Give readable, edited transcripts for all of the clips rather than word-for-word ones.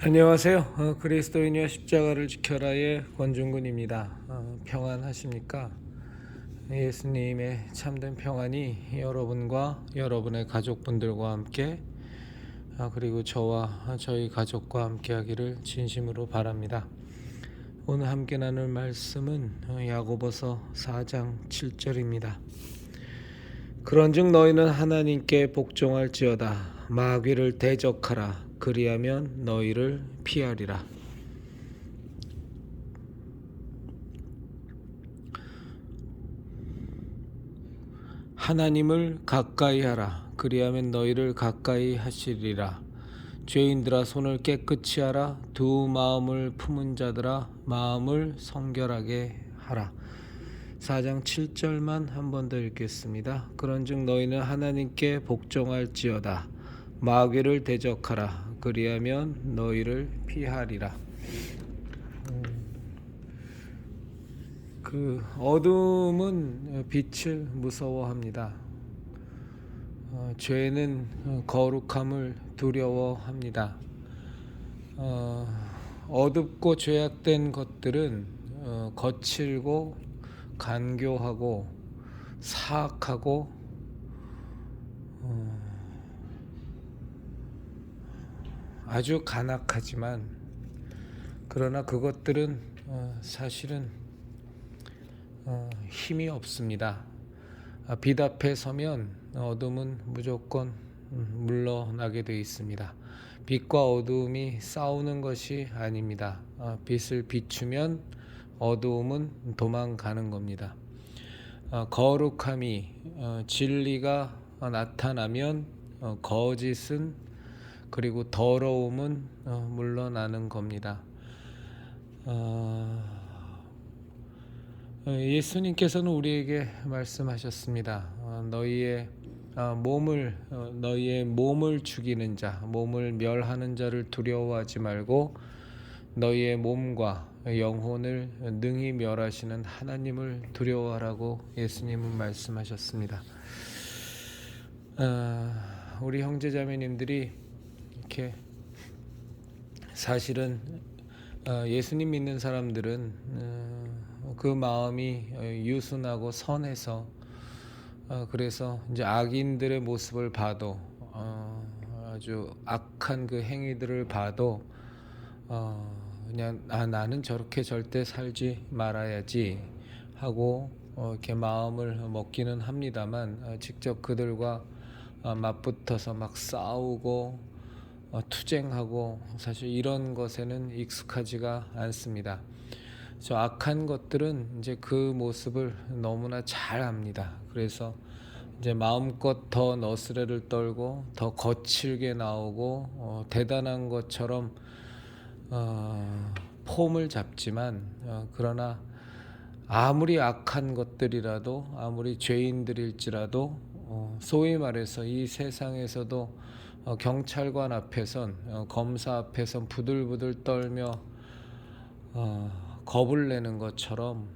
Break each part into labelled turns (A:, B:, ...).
A: 안녕하세요. 그리스도인이여 십자가를 지켜라의 권중근입니다. 평안하십니까? 예수님의 참된 평안이 여러분과 여러분의 가족분들과 함께 그리고 저와 저희 가족과 함께 하기를 진심으로 바랍니다. 오늘 함께 나눌 말씀은 야고보서 4장 7절입니다. 그런즉 너희는 하나님께 복종할지어다. 마귀를 대적하라. 그리하면 너희를 피하리라. 하나님을 가까이 하라. 그리하면 너희를 가까이 하시리라. 죄인들아 손을 깨끗이 하라. 두 마음을 품은 자들아 마음을 성결하게 하라. 4장 7절만 한 번 더 읽겠습니다. 그런즉 너희는 하나님께 복종할지어다. 마귀를 대적하라. 그리하면 너희를 피하리라. 어둠은 빛을 무서워합니다. 죄는 거룩함을 두려워합니다. 어둡고 죄악된 것들은 거칠고 간교하고 사악하고 아주 간악하지만 그러나 그것들은 사실은 힘이 없습니다. 빛 앞에 서면 어둠은 무조건 물러나게 되어 있습니다. 빛과 어두움이 싸우는 것이 아닙니다. 빛을 비추면 어두움은 도망가는 겁니다. 거룩함이 진리가 나타나면 거짓은 그리고 더러움은 물러나는 겁니다. 예수님께서는 우리에게 말씀하셨습니다. 너희의 몸을 죽이는 자, 몸을 멸하는 자를 두려워하지 말고 너희의 몸과 영혼을 능히 멸하시는 하나님을 두려워하라고 예수님은 말씀하셨습니다. 우리 형제자매님들이 이렇게 사실은 예수님 믿는 사람들은 그 마음이 유순하고 선해서 그래서 이제 악인들의 모습을 봐도 아주 악한 그 행위들을 봐도 그냥 나는 저렇게 절대 살지 말아야지 하고 이렇게 마음을 먹기는 합니다만 직접 그들과 맞붙어서 막 싸우고 투쟁하고 사실 이런 것에는 익숙하지가 않습니다. 저 악한 것들은 이제 그 모습을 너무나 잘 압니다. 그래서 이제 마음껏 더 너스레를 떨고 더 거칠게 나오고 대단한 것처럼 폼을 잡지만 그러나 아무리 악한 것들이라도 아무리 죄인들일지라도 소위 말해서 이 세상에서도 경찰관 앞에선 검사 앞에선 부들부들 떨며 겁을 내는 것처럼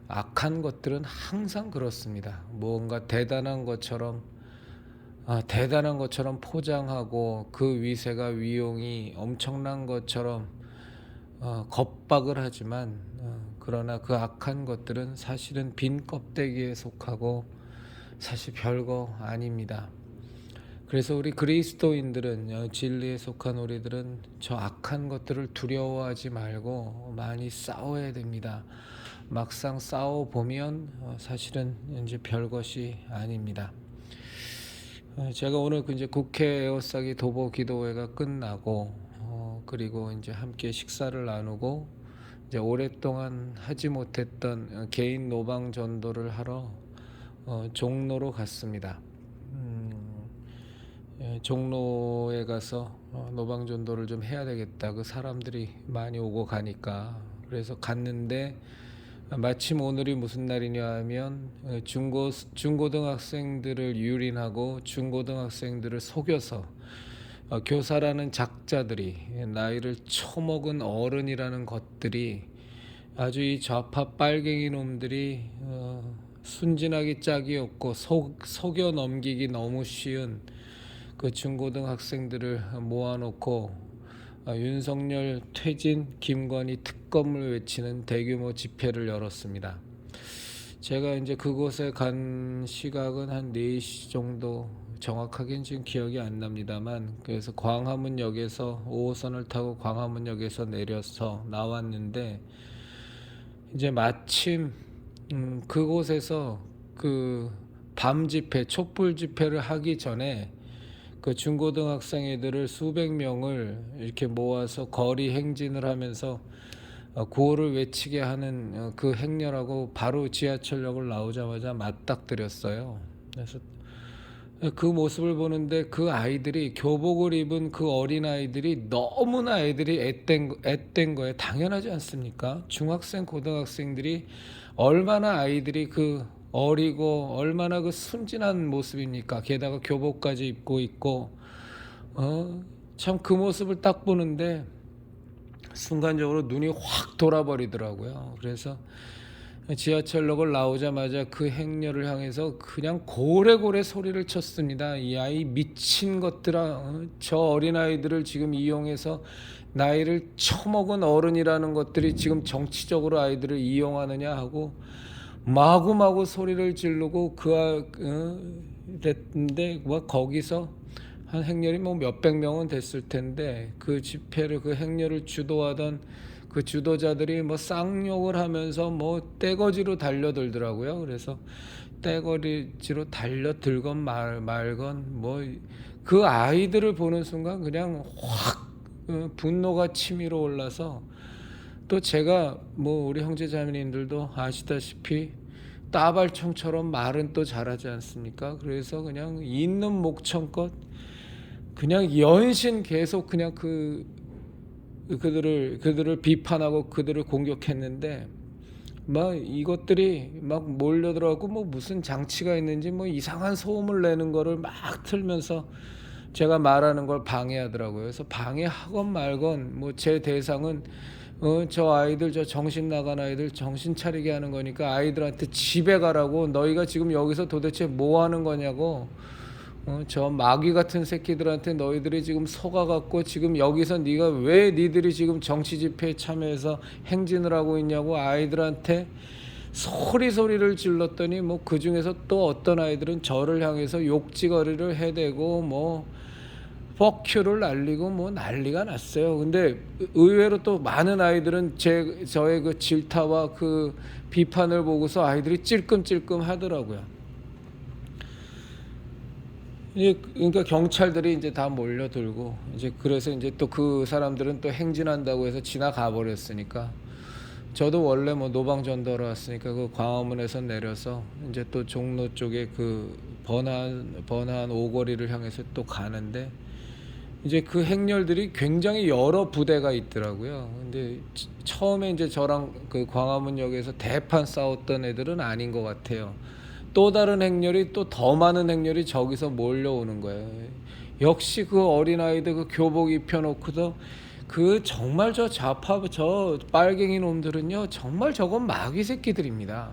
A: 악한 것들은 항상 그렇습니다. 무언가 대단한 것처럼 포장하고 그 위세가 위용이 엄청난 것처럼 겁박을 하지만 그러나 그 악한 것들은 사실은 빈 껍데기에 속하고 사실 별거 아닙니다. 그래서 우리 그리스도인들은 진리에 속한 우리들은 저 악한 것들을 두려워하지 말고 많이 싸워야 됩니다. 막상 싸워 보면 사실은 이제 별것이 아닙니다. 제가 오늘 이제 국회 에어싸기 도보 기도회가 끝나고 그리고 이제 함께 식사를 나누고 이제 오랫동안 하지 못했던 개인 노방 전도를 하러 종로로 갔습니다. 종로에 가서 노방 전도를 좀 해야 되겠다. 그 사람들이 많이 오고 가니까 그래서 갔는데 마침 오늘이 무슨 날이냐 하면 중고등학생들을 유린하고 중고등학생들을 속여서 교사라는 작자들이 나이를 처먹은 어른이라는 것들이 아주 이 좌파 빨갱이 놈들이 순진하기 짝이 없고 속여 넘기기 너무 쉬운 그 중고등학생들을 모아놓고 윤석열 퇴진, 김건희 특검을 외치는 대규모 집회를 열었습니다. 제가 이제 그곳에 간 시각은 한 4시 정도, 정확하게는 지금 기억이 안 납니다만, 그래서 광화문역에서 5호선을 타고 광화문역에서 내려서 나왔는데, 이제 마침 그곳에서 그 밤 집회, 촛불 집회를 하기 전에 그 중고등학생 애들을 수백 명을 이렇게 모아서 거리 행진을 하면서 구호를 외치게 하는 그 행렬하고 바로 지하철역을 나오자마자 맞닥뜨렸어요. 그래서 그 모습을 보는데 그 아이들이, 교복을 입은 그 어린 아이들이 너무나 애들이 앳된 거예요. 당연하지 않습니까? 중학생, 고등학생들이 얼마나 아이들이 그 어리고 얼마나 그 순진한 모습입니까? 게다가 교복까지 입고 있고, 참 그 모습을 딱 보는데 순간적으로 눈이 확 돌아버리더라고요. 그래서 지하철역을 나오자마자 그 행렬을 향해서 그냥 고래고래 소리를 쳤습니다. 이 아이 미친 것들아, 저 어린아이들을 지금 이용해서 나이를 처먹은 어른이라는 것들이 지금 정치적으로 아이들을 이용하느냐 하고 마구마구 소리를 지르고 됐는데 거기서 한 행렬이 뭐 몇백 명은 됐을 텐데, 그 집회를, 그 행렬을 주도하던 그 주도자들이 뭐 쌍욕을 하면서 뭐 떼거지로 달려들더라고요. 그래서 떼거지로 달려들건 말건 뭐 그 아이들을 보는 순간 그냥 확 분노가 치밀어 올라서, 또 제가 뭐 우리 형제자매님들도 아시다시피 따발총처럼 말은 또 잘하지 않습니까? 그래서 그냥 있는 목청껏 그냥 연신 계속 그냥 그들을 비판하고 그들을 공격했는데, 막 이것들이 막 몰려들어가고 뭐 무슨 장치가 있는지 뭐 이상한 소음을 내는 거를 막 틀면서 제가 말하는 걸 방해하더라고요. 그래서 방해하건 말건 뭐 제 대상은 저 아이들, 저 정신 나간 아이들 정신 차리게 하는 거니까 아이들한테 집에 가라고, 너희가 지금 여기서 도대체 뭐 하는 거냐고, 저 마귀 같은 새끼들한테 너희들이 지금 속아갖고 지금 여기서 네가 왜 니들이 지금 정치 집회에 참여해서 행진을 하고 있냐고 아이들한테 소리를 질렀더니, 뭐 그 중에서 또 어떤 아이들은 저를 향해서 욕지거리를 해대고 뭐 퍽큐를 날리고 뭐 난리가 났어요. 근데 의외로 또 많은 아이들은 저의 그 질타와 그 비판을 보고서 아이들이 찔끔찔끔 하더라고요. 그러니까 경찰들이 이제 다 몰려들고, 이제 그래서 이제 또 그 사람들은 또 행진한다고 해서 지나가 버렸으니까, 저도 원래 뭐 노방전도로 왔으니까 그 광화문에서 내려서 이제 또 종로 쪽에 그 번화한 오거리를 향해서 또 가는데, 이제 그 행렬들이 굉장히 여러 부대가 있더라고요. 근데 처음에 이제 저랑 그 광화문역에서 대판 싸웠던 애들은 아닌 것 같아요. 또 다른 행렬이, 또 더 많은 행렬이 저기서 몰려오는 거예요. 역시 그 어린아이들 그 교복 입혀놓고도 그 정말 저 좌파, 저 빨갱이 놈들은요, 정말 저건 마귀 새끼들입니다.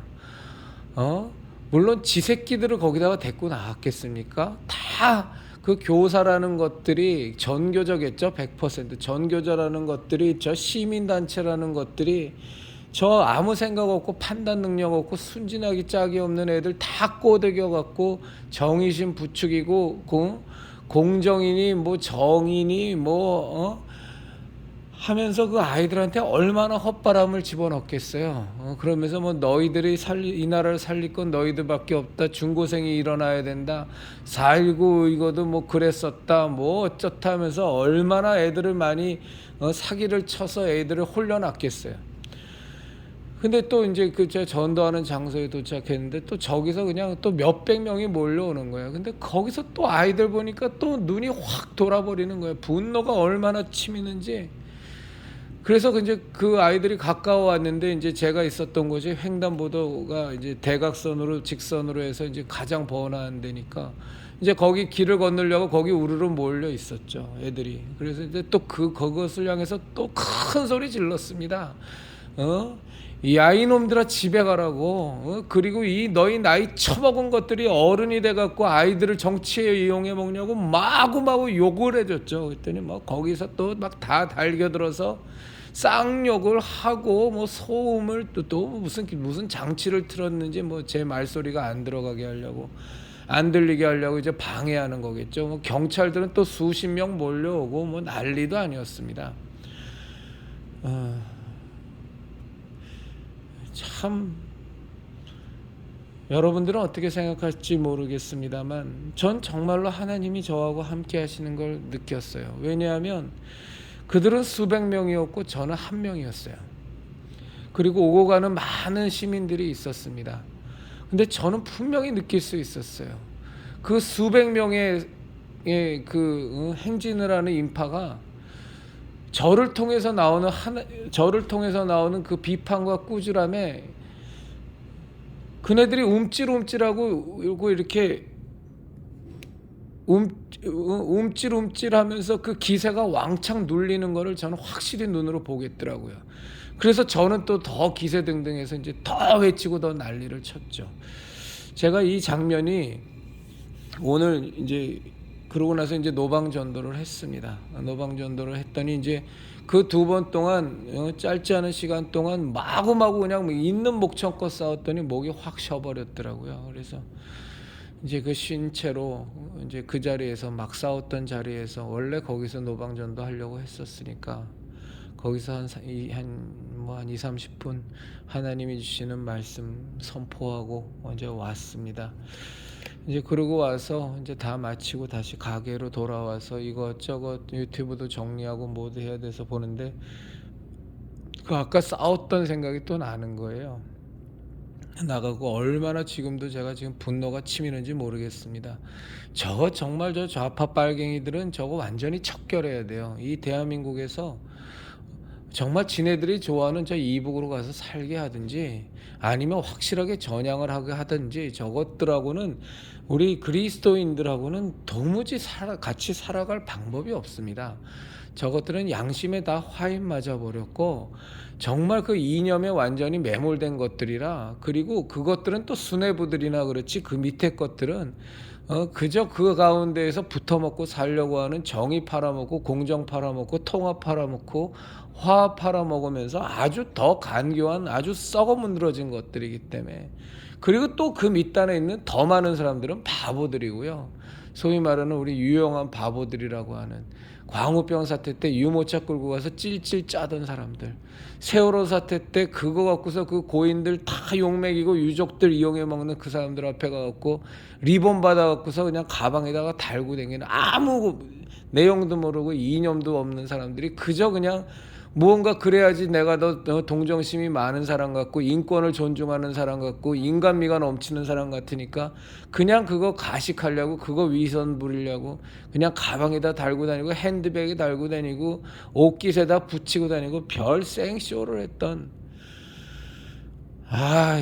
A: 물론 지 새끼들을 거기다가 데리고 나왔겠습니까? 다 그 교사라는 것들이 전교조겠죠. 100% 전교조라는 것들이, 저 시민단체라는 것들이, 저 아무 생각 없고 판단 능력 없고 순진하기 짝이 없는 애들 다 꼬드겨 갖고 정의심 부추기고 공정이니 뭐 정의니 뭐 하면서 그 아이들한테 얼마나 헛바람을 집어넣겠어요. 그러면서 뭐 너희들이 이 나라를 살릴 건 너희들밖에 없다. 중고생이 일어나야 된다. 4.19 이거도 뭐 그랬었다. 뭐 어쩌다 하면서 얼마나 애들을 많이 사기를 쳐서 애들을 홀려놨겠어요. 근데 또 이제 그 제가 전도하는 장소에 도착했는데 또 저기서 그냥 또 몇백 명이 몰려오는 거예요. 근데 거기서 또 아이들 보니까 또 눈이 확 돌아버리는 거예요. 분노가 얼마나 치미는지. 그래서 이제 그 아이들이 가까워 왔는데, 이제 제가 있었던 곳이 횡단보도가 이제 대각선으로 직선으로 해서 이제 가장 번화한 데니까 이제 거기 길을 건너려고 거기 우르르 몰려 있었죠, 애들이. 그래서 이제 또 그것을 향해서 또 큰 소리 질렀습니다. 이 아이놈들아 집에 가라고. 그리고 이 너희 나이 처먹은 것들이 어른이 돼갖고 아이들을 정치에 이용해 먹냐고 마구마구 욕을 해줬죠. 그랬더니 뭐 거기서 또 막 다 달겨들어서 쌍욕을 하고 뭐 소음을 또 무슨 장치를 틀었는지 뭐 제 말소리가 안 들어가게 하려고, 안 들리게 하려고 이제 방해하는 거겠죠. 뭐 경찰들은 또 수십 명 몰려오고 뭐 난리도 아니었습니다. 참 여러분들은 어떻게 생각할지 모르겠습니다만 전 정말로 하나님이 저하고 함께 하시는 걸 느꼈어요. 왜냐하면 그들은 수백 명이었고 저는 한 명이었어요. 그리고 오고 가는 많은 시민들이 있었습니다. 근데 저는 분명히 느낄 수 있었어요. 그 수백 명의 행진을 하는 인파가 저를 통해서 나오는 그 비판과 꾸지람에 그네들이 움찔움찔하고 이렇게 움찔움찔하면서 그 기세가 왕창 눌리는 거를 저는 확실히 눈으로 보겠더라고요. 그래서 저는 또 더 기세등등해서 이제 더 외치고 더 난리를 쳤죠. 제가 이 장면이 오늘 이제 그러고 나서 이제 노방전도를 했습니다. 노방전도를 했더니 이제 그 2번 동안 짧지 않은 시간 동안 마구마구 그냥 있는 목청껏 싸웠더니 목이 확 쉬어버렸더라고요. 그래서 이제 그 쉰 채로 이제 그 자리에서 막 싸웠던 자리에서 원래 거기서 노방전도 하려고 했었으니까 거기서 한 2, 30분 하나님이 주시는 말씀 선포하고 이제 왔습니다. 이제 그러고 와서 이제 다 마치고 다시 가게로 돌아와서 이것저것 유튜브도 정리하고 뭐도 해야 돼서 보는데 그 아까 싸웠던 생각이 또 나는 거예요. 나가고 얼마나 지금도 제가 지금 분노가 치미는지 모르겠습니다. 저거 정말 저 좌파 빨갱이들은 저거 완전히 척결해야 돼요. 이 대한민국에서 정말 지네들이 좋아하는 저 이북으로 가서 살게 하든지 아니면 확실하게 전향을 하게 하든지 저것들하고는 우리 그리스도인들하고는 도무지 같이 살아갈 방법이 없습니다. 저것들은 양심에 다 화인 맞아버렸고 정말 그 이념에 완전히 매몰된 것들이라. 그리고 그것들은 또 수뇌부들이나 그렇지 그 밑에 것들은 그저 그 가운데에서 붙어먹고 살려고 하는 정의 팔아먹고 공정 팔아먹고 통합 팔아먹고 화합 팔아먹으면서 아주 더 간교한 아주 썩어 문드러진 것들이기 때문에. 그리고 또 그 밑단에 있는 더 많은 사람들은 바보들이고요. 소위 말하는 우리 유용한 바보들이라고 하는 광우병 사태 때 유모차 끌고 가서 찔찔 짜던 사람들, 세월호 사태 때 그거 갖고서 그 고인들 다 욕먹이고 유족들 이용해 먹는 그 사람들 앞에 가갖고 리본 받아갖고서 그냥 가방에다가 달고 다니는 아무 내용도 모르고 이념도 없는 사람들이 그저 그냥 무언가 그래야지 내가 더 동정심이 많은 사람 같고 인권을 존중하는 사람 같고 인간미가 넘치는 사람 같으니까 그냥 그거 가식하려고 그거 위선 부리려고 그냥 가방에다 달고 다니고 핸드백에 달고 다니고 옷깃에다 붙이고 다니고 별 생쇼를 했던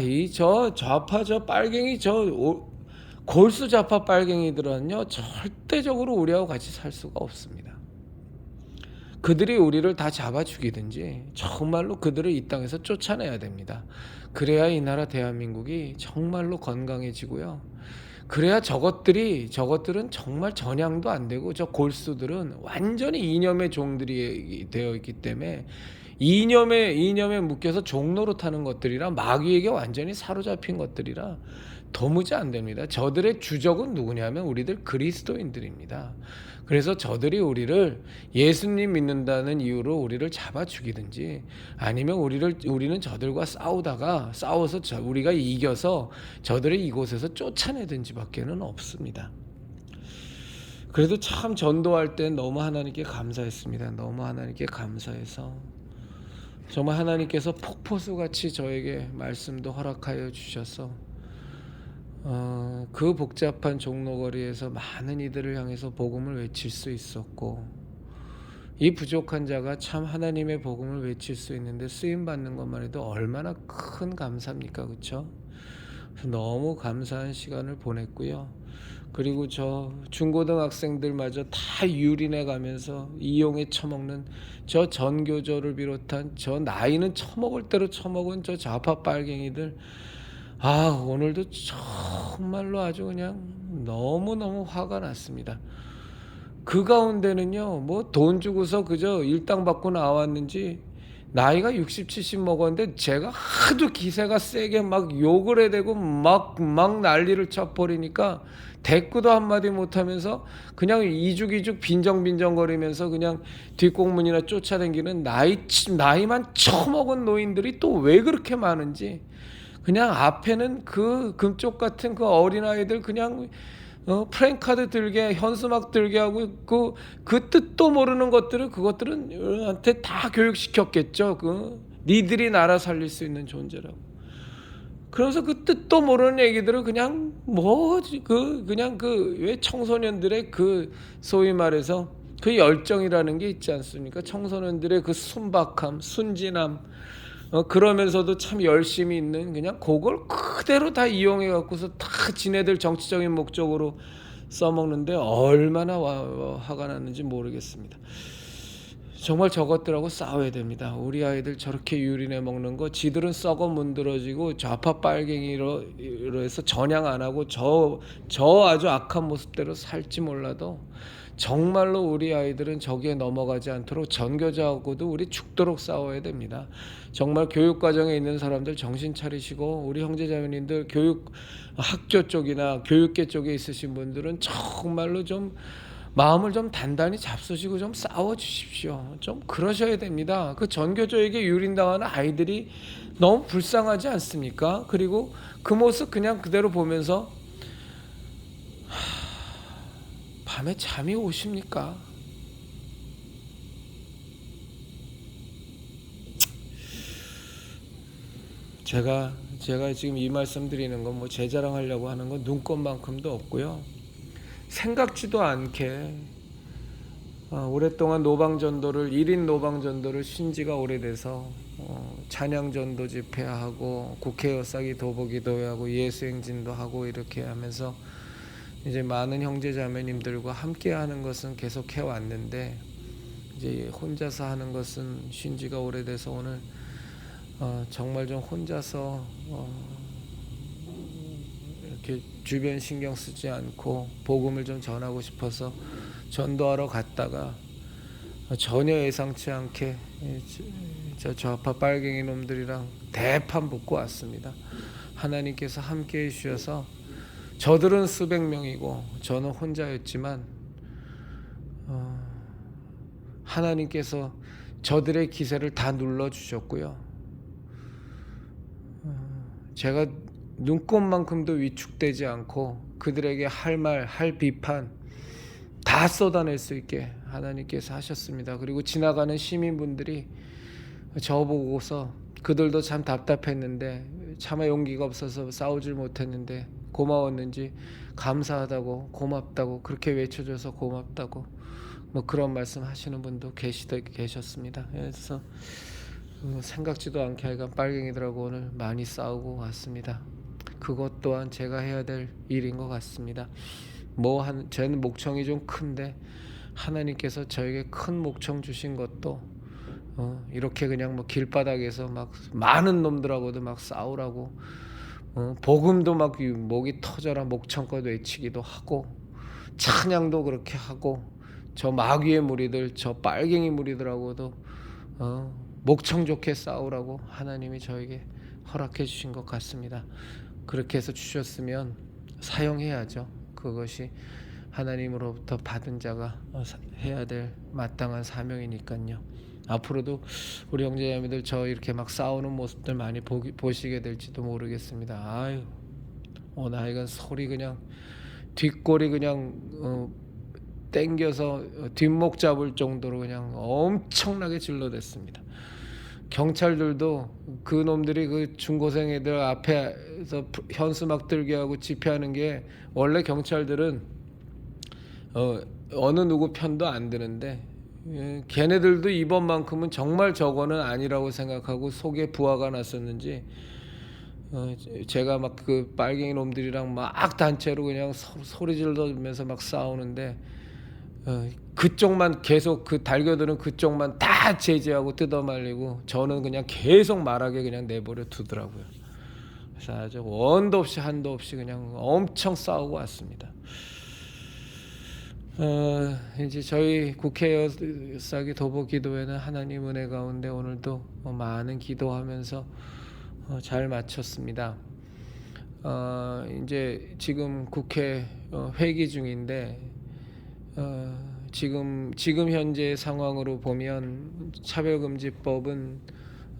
A: 이 저 좌파 저 빨갱이 골수 좌파 빨갱이들은요 절대적으로 우리하고 같이 살 수가 없습니다. 그들이 우리를 다 잡아 죽이든지 정말로 그들을 이 땅에서 쫓아내야 됩니다. 그래야 이 나라 대한민국이 정말로 건강해지고요. 그래야 저것들은 정말 전향도 안 되고 저 골수들은 완전히 이념의 종들이 되어 있기 때문에 이념에 묶여서 종로로 타는 것들이라 마귀에게 완전히 사로잡힌 것들이라 도무지 안 됩니다. 저들의 주적은 누구냐면 우리들 그리스도인들입니다. 그래서 저들이 우리를 예수님 믿는다는 이유로 우리를 잡아 죽이든지 아니면 우리는 저들과 싸워서 우리가 이겨서 저들을 이곳에서 쫓아내든지 밖에는 없습니다. 그래도 참 전도할 때 너무 하나님께 감사했습니다. 너무 하나님께 감사해서 정말 하나님께서 폭포수같이 저에게 말씀도 허락하여 주셔서 그 복잡한 종로거리에서 많은 이들을 향해서 복음을 외칠 수 있었고 이 부족한 자가 참 하나님의 복음을 외칠 수 있는데 쓰임받는 것만 해도 얼마나 큰 감사입니까? 그렇죠? 너무 감사한 시간을 보냈고요. 그리고 저 중고등학생들마저 다 유린해 가면서 이용해 처먹는 저 전교조를 비롯한 저 나이는 처먹을 대로 처먹은 저 좌파 빨갱이들, 오늘도 정말로 아주 그냥 너무너무 화가 났습니다. 그 가운데는요, 뭐 돈 주고서 그저 일당 받고 나왔는지 나이가 60, 70 먹었는데 제가 하도 기세가 세게 막 욕을 해대고 막 난리를 쳐버리니까 대꾸도 한마디 못하면서 그냥 이죽이죽 빈정빈정거리면서 그냥 뒷공문이나 쫓아다니는 나이만 처먹은 노인들이 또 왜 그렇게 많은지, 그냥 앞에는 그 금쪽 같은 그 어린아이들 그냥 프랭카드 들게 현수막 들게 하고 그 뜻도 모르는 것들을 그것들은 한테 다 교육시켰겠죠. 니들이 나라 살릴 수 있는 존재라고. 그래서 그 뜻도 모르는 얘기들을 그냥 그냥 왜 청소년들의 그 소위 말해서 그 열정이라는 게 있지 않습니까? 청소년들의 그 순박함, 순진함, 그러면서도 참 열심히 있는, 그냥 그걸 그대로 다 이용해 갖고서 다 지네들 정치적인 목적으로 써먹는데 얼마나 화가 났는지 모르겠습니다. 정말 저것들하고 싸워야 됩니다. 우리 아이들 저렇게 유린해 먹는 거, 지들은 썩어 문드러지고 좌파 빨갱이로 해서 전향 안 하고 저 아주 악한 모습대로 살지 몰라도 정말로 우리 아이들은 저기에 넘어가지 않도록 전교조하고도 우리 죽도록 싸워야 됩니다. 정말 교육과정에 있는 사람들 정신 차리시고, 우리 형제자매님들 학교 쪽이나 교육계 쪽에 있으신 분들은 정말로 좀 마음을 좀 단단히 잡수시고 좀 싸워 주십시오. 좀 그러셔야 됩니다. 그 전교조에게 유린당하는 아이들이 너무 불쌍하지 않습니까? 그리고 그 모습 그냥 그대로 보면서 밤에 잠이 오십니까? 제가 지금 이 말씀 드리는 건 뭐 제 자랑하려고 하는 건 눈꽃만큼도 없고요. 생각지도 않게 오랫동안 노방전도를 1인 노방전도를 쉰 지가 오래돼서 찬양전도 집회하고 국회 여사기 도보기도하고 예수행진도 하고 이렇게 하면서 이제 많은 형제자매님들과 함께 하는 것은 계속 해왔는데, 이제 혼자서 하는 것은 쉰 지가 오래돼서 오늘 정말 좀 혼자서 이렇게 주변 신경 쓰지 않고 복음을 좀 전하고 싶어서 전도하러 갔다가 전혀 예상치 않게 저 좌파 빨갱이 놈들이랑 대판 붙고 왔습니다. 하나님께서 함께 해주셔서 저들은 수백 명이고 저는 혼자였지만 하나님께서 저들의 기세를 다 눌러주셨고요. 제가 눈꽃만큼도 위축되지 않고 그들에게 할 말, 할 비판 다 쏟아낼 수 있게 하나님께서 하셨습니다. 그리고 지나가는 시민분들이 저보고서 그들도 참 답답했는데 차마 용기가 없어서 싸우질 못했는데 고마웠는지 감사하다고, 고맙다고, 그렇게 외쳐줘서 고맙다고 뭐 그런 말씀 하시는 분도 계셨습니다. 그래서 생각지도 않게 하여간 빨갱이들하고 오늘 많이 싸우고 왔습니다. 그것 또한 제가 해야 될 일인 것 같습니다. 저는 목청이 좀 큰데 하나님께서 저에게 큰 목청 주신 것도 이렇게 그냥 뭐 길바닥에서 막 많은 놈들하고도 막 싸우라고, 복음도 막 목이 터져라 목청껏 외치기도 하고 찬양도 그렇게 하고, 저 마귀의 무리들, 저 빨갱이 무리들하고도 목청 좋게 싸우라고 하나님이 저에게 허락해 주신 것 같습니다. 그렇게 해서 주셨으면 사용해야죠. 그것이 하나님으로부터 받은 자가 해야 될 마땅한 사명이니까요. 앞으로도 우리 형제자매들 저 이렇게 막 싸우는 모습들 많이 보시게 될지도 모르겠습니다. 하여간 소리 그냥 뒷골이 그냥 땡겨서 뒷목 잡을 정도로 그냥 엄청나게 질러댔습니다. 경찰들도 그 놈들이 그 중고생 애들 앞에서 현수막 들게 하고 집회하는 게, 원래 경찰들은 어느 누구 편도 안 드는데 걔네들도 이번만큼은 정말 저거는 아니라고 생각하고 속에 부하가 났었는지 제가 막 그 빨갱이 놈들이랑 막 단체로 그냥 소리 지르면서 막 싸우는데 그쪽만 계속 그 달겨드는 그쪽만 다 제지하고 뜯어말리고 저는 그냥 계속 말하게 그냥 내버려 두더라고요. 그래서 아주 원도 없이 한도 없이 그냥 엄청 싸우고 왔습니다. 이제 저희 국회의사기 도보기도회는 하나님 은혜 가운데 오늘도 많은 기도하면서 잘 마쳤습니다. 이제 지금 국회 회기 중인데 지금 현재 상황으로 보면 차별금지법은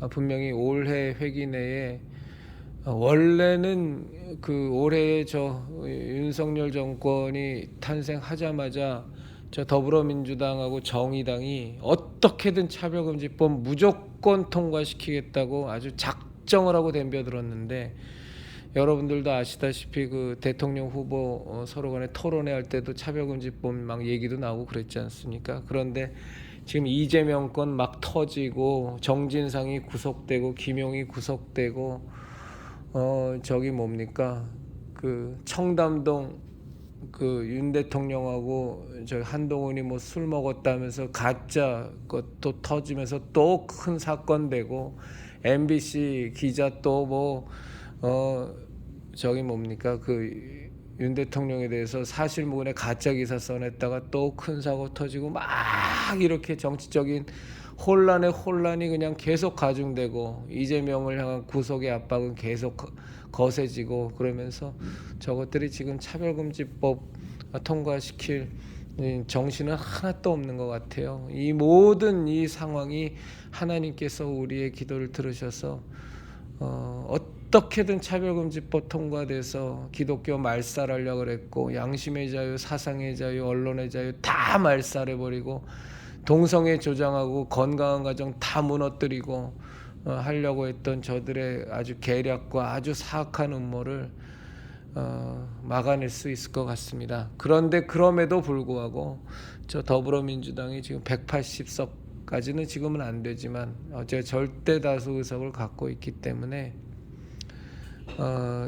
A: 분명히 올해 회기 내에 원래는 그 올해 저 윤석열 정권이 탄생하자마자 저 더불어민주당하고 정의당이 어떻게든 차별금지법 무조건 통과시키겠다고 아주 작정을 하고 덤벼들었는데 여러분들도 아시다시피 그 대통령 후보 서로 간에 토론회 할 때도 차별금지법 막 얘기도 나오고 그랬지 않습니까? 그런데 지금 이재명 건 막 터지고 정진상이 구속되고 김용이 구속되고 저기 뭡니까 그 청담동 그 윤 대통령하고 저 한동훈이 뭐 술 먹었다면서 가짜 것도 터지면서 또 큰 사건 되고 MBC 기자 또 뭐 저기 뭡니까 그 윤 대통령에 대해서 사실무근의 가짜 기사 써냈다가 또 큰 사고 터지고 막 이렇게 정치적인 혼란에 혼란이 그냥 계속 가중되고 이재명을 향한 구속의 압박은 계속 거세지고 그러면서 저것들이 지금 차별금지법 통과시킬 정신은 하나도 없는 것 같아요. 이 모든 이 상황이 하나님께서 우리의 기도를 들으셔서 어떻게든 차별금지법 통과돼서 기독교 말살하려고 그랬고 양심의 자유, 사상의 자유, 언론의 자유 다 말살해버리고 동성애 조장하고 건강한 가정 다 무너뜨리고 하려고 했던 저들의 아주 계략과 아주 사악한 음모를 막아낼 수 있을 것 같습니다. 그런데 그럼에도 불구하고 저 더불어민주당이 지금 180석까지는 지금은 안 되지만 어제 절대 다수 의석을 갖고 있기 때문에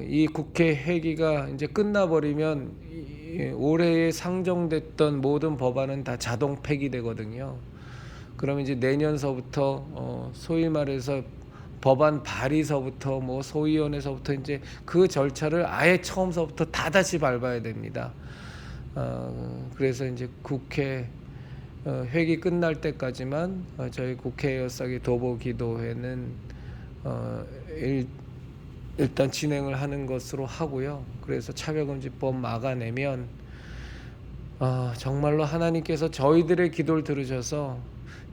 A: 이 국회 회기가 이제 끝나버리면 올해에 상정됐던 모든 법안은 다 자동 폐기되거든요. 그러면 이제 내년서부터 소위 말해서 법안 발의서부터 뭐 소위원회서부터 이제 그 절차를 아예 처음서부터 다 다시 밟아야 됩니다. 그래서 이제 국회 회기 끝날 때까지만 저희 국회의사기 도보기도회는 일단 진행을 하는 것으로 하고요. 그래서 차별금지법 막아내면 정말로 하나님께서 저희들의 기도를 들으셔서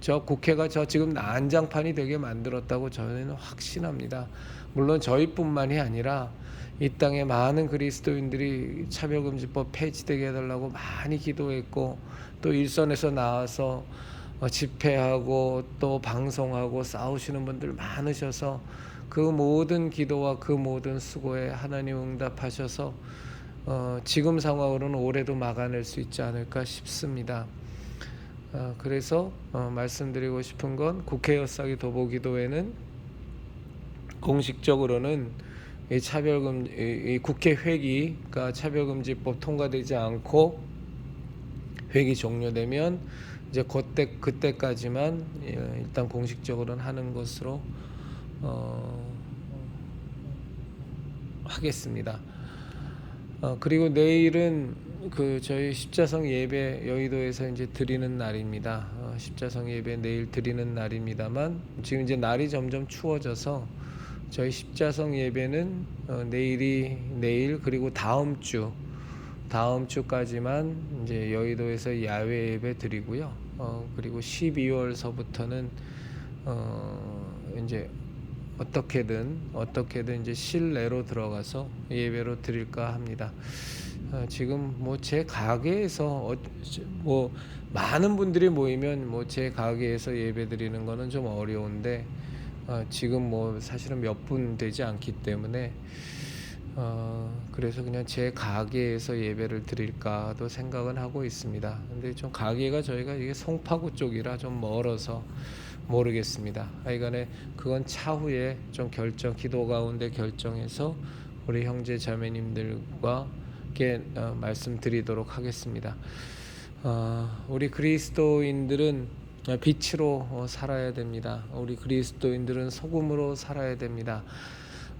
A: 저 국회가 저 지금 난장판이 되게 만들었다고 저는 확신합니다. 물론 저희뿐만이 아니라 이 땅에 많은 그리스도인들이 차별금지법 폐지되게 해달라고 많이 기도했고 또 일선에서 나와서 집회하고 또 방송하고 싸우시는 분들 많으셔서 그 모든 기도와 그 모든 수고에 하나님 응답하셔서 지금 상황으로는 올해도 막아낼 수 있지 않을까 싶습니다. 그래서 말씀드리고 싶은 건 국회의사기 도보기도회는 공식적으로는 이 국회 회기가 차별금지법 통과되지 않고 회기 종료되면 이제 그때까지만 일단 공식적으로는 하는 것으로 하겠습니다. 그리고 내일은 그 저희 십자성 예배 여의도에서 이제 드리는 날입니다. 십자성 예배 내일 드리는 날입니다만 지금 이제 날이 점점 추워져서 저희 십자성 예배는 내일 그리고 다음 주까지만 이제 여의도에서 야외 예배 드리고요. 그리고 12월서부터는 이제 어떻게든 이제 실내로 들어가서 예배로 드릴까 합니다. 지금 뭐 제 가게에서 뭐 많은 분들이 모이면 뭐 제 가게에서 예배 드리는 거는 좀 어려운데 지금 뭐 사실은 몇 분 되지 않기 때문에 그래서 그냥 제 가게에서 예배를 드릴까도 생각은 하고 있습니다. 근데 좀 가게가 저희가 이게 송파구 쪽이라 좀 멀어서 모르겠습니다. 하여간에 그건 차후에 좀 기도 가운데 결정해서 우리 형제 자매님들과 함께 말씀드리도록 하겠습니다. 우리 그리스도인들은 빛으로 살아야 됩니다. 우리 그리스도인들은 소금으로 살아야 됩니다.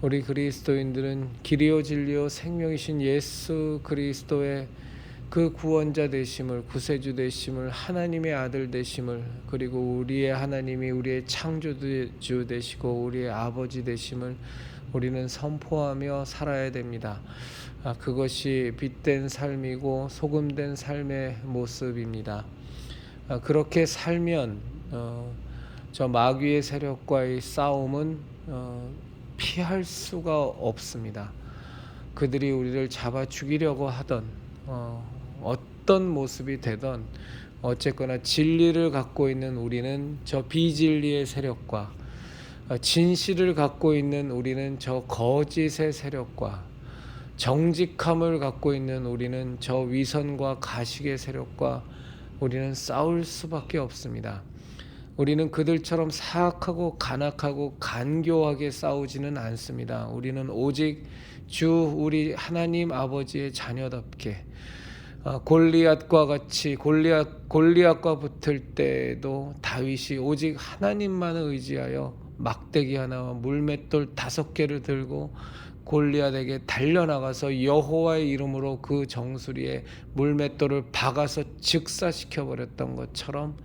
A: 우리 그리스도인들은 길이요 진리요 생명이신 예수 그리스도의 그 구원자 되심을, 구세주 되심을, 하나님의 아들 되심을, 그리고 우리의 하나님이 우리의 창조주 되시고 우리의 아버지 되심을 우리는 선포하며 살아야 됩니다. 그것이 빛된 삶이고 소금된 삶의 모습입니다. 그렇게 살면 저 마귀의 세력과의 싸움은 피할 수가 없습니다. 그들이 우리를 잡아 죽이려고 하던 어떤 모습이 되던 어쨌거나 진리를 갖고 있는 우리는 저 비진리의 세력과 진실을 갖고 있는 우리는 저 거짓의 세력과 정직함을 갖고 있는 우리는 저 위선과 가식의 세력과 우리는 싸울 수밖에 없습니다. 우리는 그들처럼 사악하고 간악하고 간교하게 싸우지는 않습니다. 우리는 오직 주 우리 하나님 아버지의 자녀답게 골리앗과 같이 골리앗과 붙을 때에도 다윗이 오직 하나님만을 의지하여 막대기 하나와 물맷돌 5개를 들고 골리앗에게 달려나가서 여호와의 이름으로 그 정수리에 물맷돌을 박아서 즉사시켜 버렸던 것처럼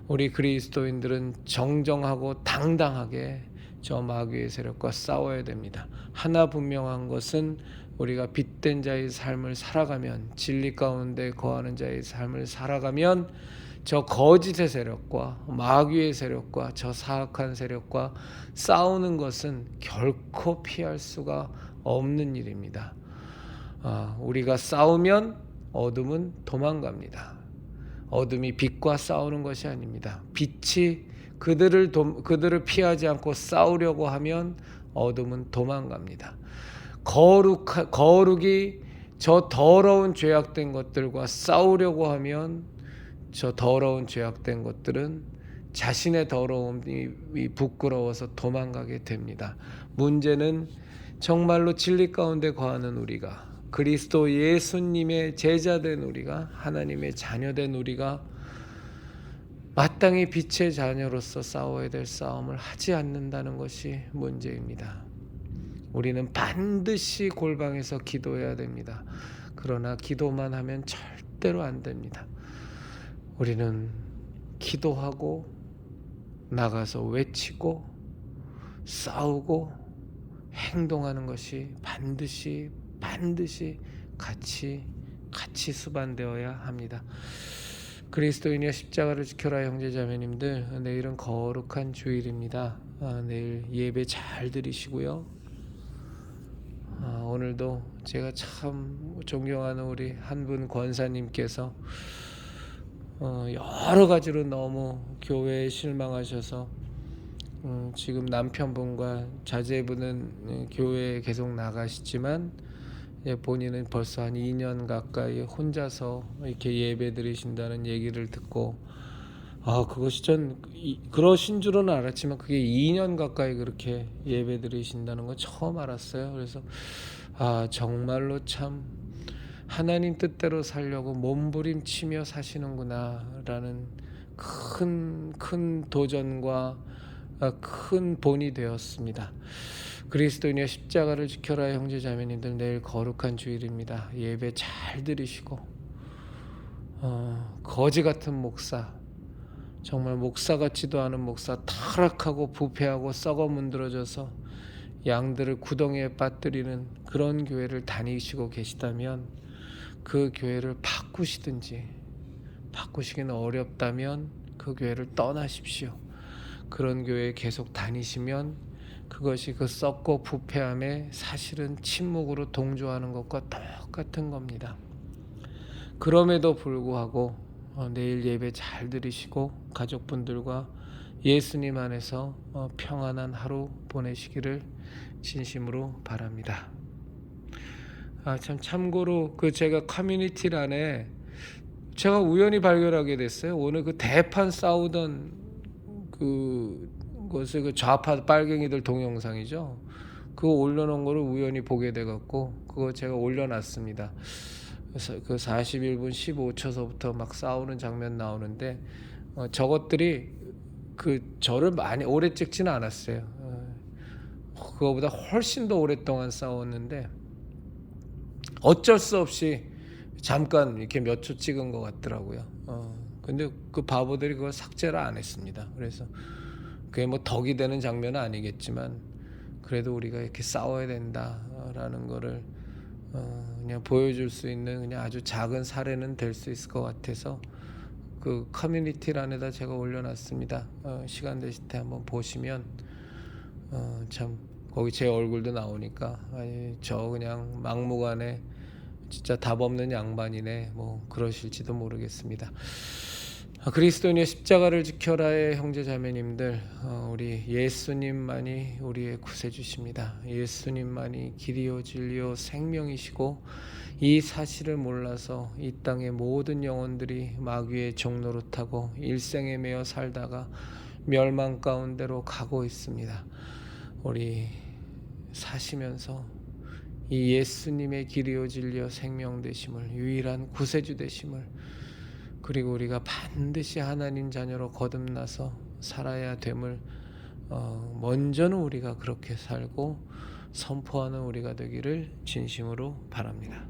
A: 우리 그리스도인들은 정정하고 당당하게 저 마귀의 세력과 싸워야 됩니다. 하나 분명한 것은 우리가 빛된 자의 삶을 살아가면, 진리 가운데 거하는 자의 삶을 살아가면 저 거짓의 세력과 마귀의 세력과 저 사악한 세력과 싸우는 것은 결코 피할 수가 없는 일입니다. 우리가 싸우면 어둠은 도망갑니다. 어둠이 빛과 싸우는 것이 아닙니다. 빛이 그들을 피하지 않고 싸우려고 하면 어둠은 도망갑니다. 거룩이 저 더러운 죄악된 것들과 싸우려고 하면 저 더러운 죄악된 것들은 자신의 더러움이 부끄러워서 도망가게 됩니다. 문제는 정말로 진리 가운데 거하는 우리가, 그리스도 예수님의 제자된 우리가, 하나님의 자녀된 우리가 마땅히 빛의 자녀로서 싸워야 될 싸움을 하지 않는다는 것이 문제입니다. 우리는 반드시 골방에서 기도해야 됩니다. 그러나 기도만 하면 절대로 안 됩니다. 우리는 기도하고 나가서 외치고 싸우고 행동하는 것이 반드시 같이 수반되어야 합니다. 그리스도인의 십자가를 지켜라 형제자매님들, 내일은 거룩한 주일입니다. 내일 예배 잘 드리시고요. 오늘도 제가 참 존경하는 우리 한 분 권사님께서 여러 가지로 너무 교회에 실망하셔서 지금 남편분과 자제분은 교회에 계속 나가시지만 본인은 벌써 한 2년 가까이 혼자서 이렇게 예배 드리신다는 얘기를 듣고 그것이 그러신 줄은 알았지만 그게 2년 가까이 그렇게 예배 드리신다는 건 처음 알았어요. 그래서 정말로 참 하나님 뜻대로 살려고 몸부림치며 사시는구나라는 큰 도전과 큰 본이 되었습니다. 그리스도인의 십자가를 지켜라 형제자매님들, 내일 거룩한 주일입니다. 예배 잘 드리시고 거지 같은 목사, 정말 목사 같지도 않은 목사, 타락하고 부패하고 썩어 문드러져서 양들을 구덩이에 빠뜨리는 그런 교회를 다니시고 계시다면 그 교회를 바꾸시기는 어렵다면 그 교회를 떠나십시오. 그런 교회에 계속 다니시면 그것이 그 썩고 부패함에 사실은 침묵으로 동조하는 것과 똑같은 겁니다. 그럼에도 불구하고 내일 예배 잘 드리시고 가족분들과 예수님 안에서 평안한 하루 보내시기를 진심으로 바랍니다. 참고로 제가 커뮤니티란에 제가 우연히 발견하게 됐어요. 오늘 그 대판 싸우던 그것을 그 좌파 빨갱이들 동영상이죠. 그거 올려놓은 거를 우연히 보게 돼갖고 그거 제가 올려놨습니다. 그래서 그 41분 15초서부터 막 싸우는 장면 나오는데 저것들이 저를 많이 오래 찍지는 않았어요. 그거보다 훨씬 더 오랫동안 싸웠는데 어쩔 수 없이 잠깐 이렇게 몇 초 찍은 것 같더라고요. 근데 그 바보들이 그걸 삭제를 안 했습니다. 그래서 그게 뭐 덕이 되는 장면은 아니겠지만 그래도 우리가 이렇게 싸워야 된다라는 거를 그냥 보여줄 수 있는 그냥 아주 작은 사례는 될 수 있을 것 같아서 그 커뮤니티란에다 제가 올려놨습니다. 시간 되실 때 한번 보시면 참 거기 제 얼굴도 나오니까 아니 저 그냥 막무가내 진짜 답 없는 양반이네 뭐 그러실지도 모르겠습니다. 그리스도인의 십자가를 지켜라의 형제자매님들, 우리 예수님만이 우리의 구세주십니다. 예수님만이 길이요 진리요 생명이시고 이 사실을 몰라서 이 땅의 모든 영혼들이 마귀의 종노릇하고 일생에 매여 살다가 멸망 가운데로 가고 있습니다. 우리 사시면서 이 예수님의 길이요 진리요 생명 되심을, 유일한 구세주 되심을, 그리고 우리가 반드시 하나님 자녀로 거듭나서 살아야 됨을 먼저는 우리가 그렇게 살고 선포하는 우리가 되기를 진심으로 바랍니다.